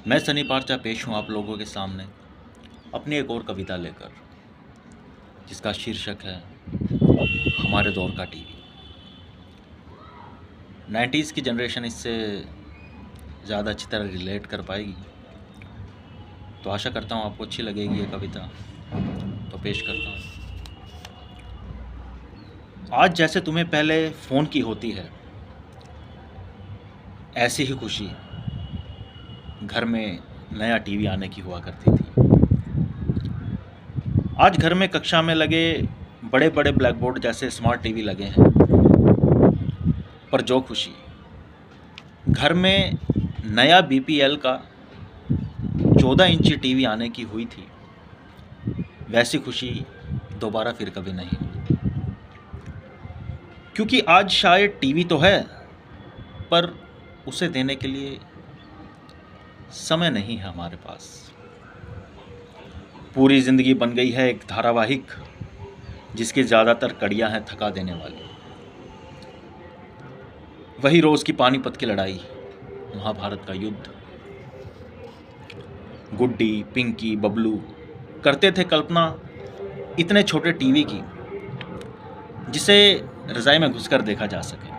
मैं सनी पार्चा पेश हूँ आप लोगों के सामने अपनी एक और कविता लेकर, जिसका शीर्षक है हमारे दौर का टीवी। 90s की जनरेशन इससे ज़्यादा अच्छी तरह रिलेट कर पाएगी, तो आशा करता हूँ आपको अच्छी लगेगी ये कविता। तो पेश करता हूँ। आज जैसे तुम्हें पहले फ़ोन की होती है, ऐसी ही खुशी घर में नया टीवी आने की हुआ करती थी। आज घर में कक्षा में लगे बड़े बड़े ब्लैक बोर्ड जैसे स्मार्ट टीवी लगे हैं, पर जो खुशी घर में नया बीपीएल का 14 इंची टीवी आने की हुई थी, वैसी खुशी दोबारा फिर कभी नहीं हुई। क्योंकि आज शायद टीवी तो है, पर उसे देने के लिए समय नहीं है हमारे पास। पूरी ज़िंदगी बन गई है एक धारावाहिक, जिसकी ज़्यादातर कड़ियाँ हैं थका देने वाली। वही रोज़ की पानीपत की लड़ाई, महाभारत का युद्ध। गुड्डी, पिंकी, बबलू करते थे कल्पना इतने छोटे टीवी की, जिसे रज़ाई में घुसकर देखा जा सके।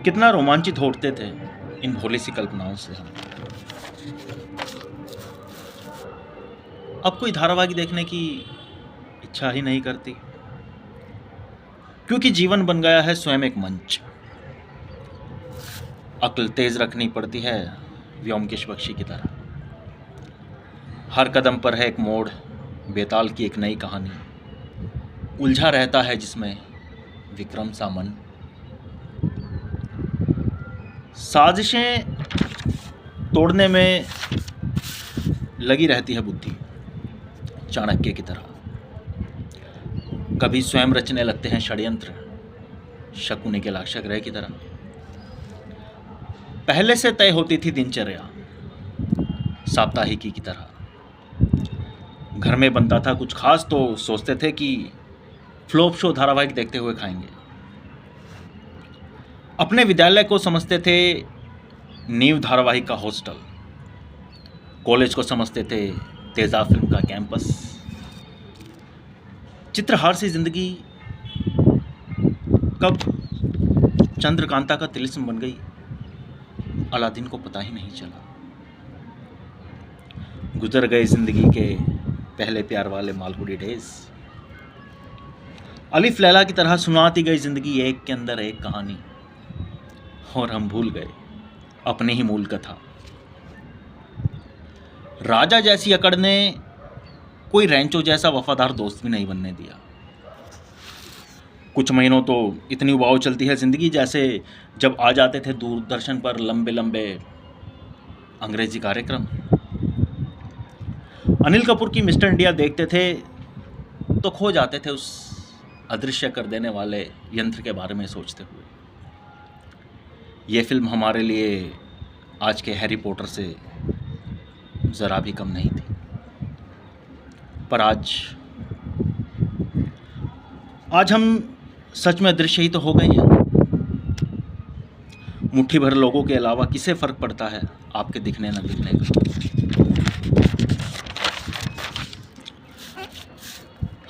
कितना रोमांचित होते थे इन भोली सी कल्पनाओं से हम। अब कोई धारावाहिक देखने की इच्छा ही नहीं करती, क्योंकि जीवन बन गया है स्वयं एक मंच। अक्ल तेज रखनी पड़ती है व्योमकेश बख्शी की तरह। हर कदम पर है एक मोड़, बेताल की एक नई कहानी। उलझा रहता है जिसमें विक्रम सा मन। साजिशें तोड़ने में लगी रहती है बुद्धि, चाणक्य की तरह। कभी स्वयं रचने लगते हैं षड्यंत्र, शकुनी के लाक्षागृह की तरह। पहले से तय होती थी दिनचर्या, साप्ताहिकी की तरह। घर में बनता था कुछ खास तो सोचते थे कि फ्लॉप शो धारावाहिक देखते हुए खाएंगे। अपने विद्यालय को समझते थे नींव धारावाहिक का हॉस्टल। कॉलेज को समझते थे तेजाब फिल्म का कैंपस। चित्रहार सी जिंदगी कब चंद्रकांता का तिलिस्म बन गई, अलादीन को पता ही नहीं चला। गुजर गए जिंदगी के पहले प्यार वाले मालगुडी डेज। अलिफ लैला की तरह सुनाती गई जिंदगी एक के अंदर एक कहानी, और हम भूल गए अपनी ही मूल कथा। राजा जैसी अकड़ ने कोई रैंचो जैसा वफादार दोस्त भी नहीं बनने दिया। कुछ महीनों तो इतनी उबाऊ चलती है जिंदगी, जैसे जब आ जाते थे दूरदर्शन पर लंबे लंबे अंग्रेजी कार्यक्रम। अनिल कपूर की मिस्टर इंडिया देखते थे तो खो जाते थे उस अदृश्य कर देने वाले यंत्र के बारे में सोचते हुए। ये फिल्म हमारे लिए आज के हैरी पॉटर से ज़रा भी कम नहीं थी। पर आज हम सच में अदृश्य ही तो हो गए हैं। मुट्ठी भर लोगों के अलावा किसे फ़र्क पड़ता है आपके दिखने न दिखने का।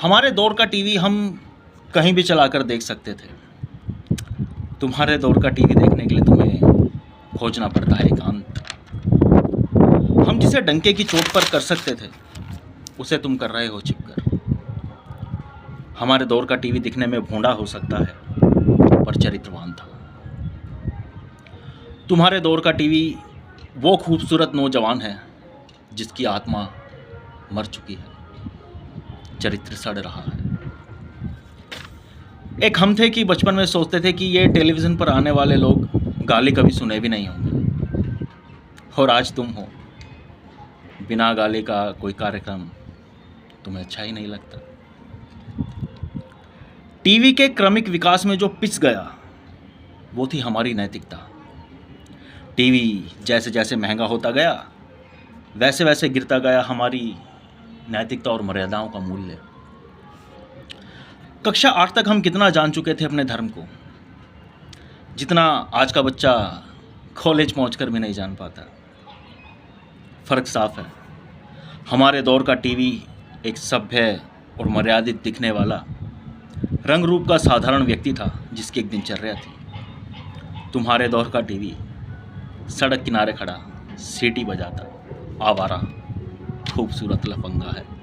हमारे दौर का टीवी हम कहीं भी चलाकर देख सकते थे। तुम्हारे दौर का टीवी देखने के लिए तुम्हें खोजना पड़ता है एकांत। हम जिसे डंके की चोट पर कर सकते थे, उसे तुम कर रहे हो छिपकर। हमारे दौर का टीवी दिखने में भोंडा हो सकता है, पर चरित्रवान था। तुम्हारे दौर का टीवी वो खूबसूरत नौजवान है जिसकी आत्मा मर चुकी है, चरित्र सड़ रहा है। एक हम थे कि बचपन में सोचते थे कि ये टेलीविज़न पर आने वाले लोग गाली कभी सुने भी नहीं होंगे, और आज तुम हो। बिना गाली का कोई कार्यक्रम तुम्हें अच्छा ही नहीं लगता। टीवी के क्रमिक विकास में जो पिस गया, वो थी हमारी नैतिकता। टीवी जैसे जैसे महंगा होता गया, वैसे वैसे गिरता गया हमारी नैतिकता और मर्यादाओं का मूल्य। कक्षा 8 तक हम कितना जान चुके थे अपने धर्म को, जितना आज का बच्चा कॉलेज पहुंचकर भी नहीं जान पाता। फ़र्क साफ है। हमारे दौर का टीवी एक सभ्य और मर्यादित दिखने वाला रंग रूप का साधारण व्यक्ति था जिसकी एक दिनचर्या थी। तुम्हारे दौर का टीवी सड़क किनारे खड़ा सीटी बजाता आवारा खूबसूरत लफंगा है।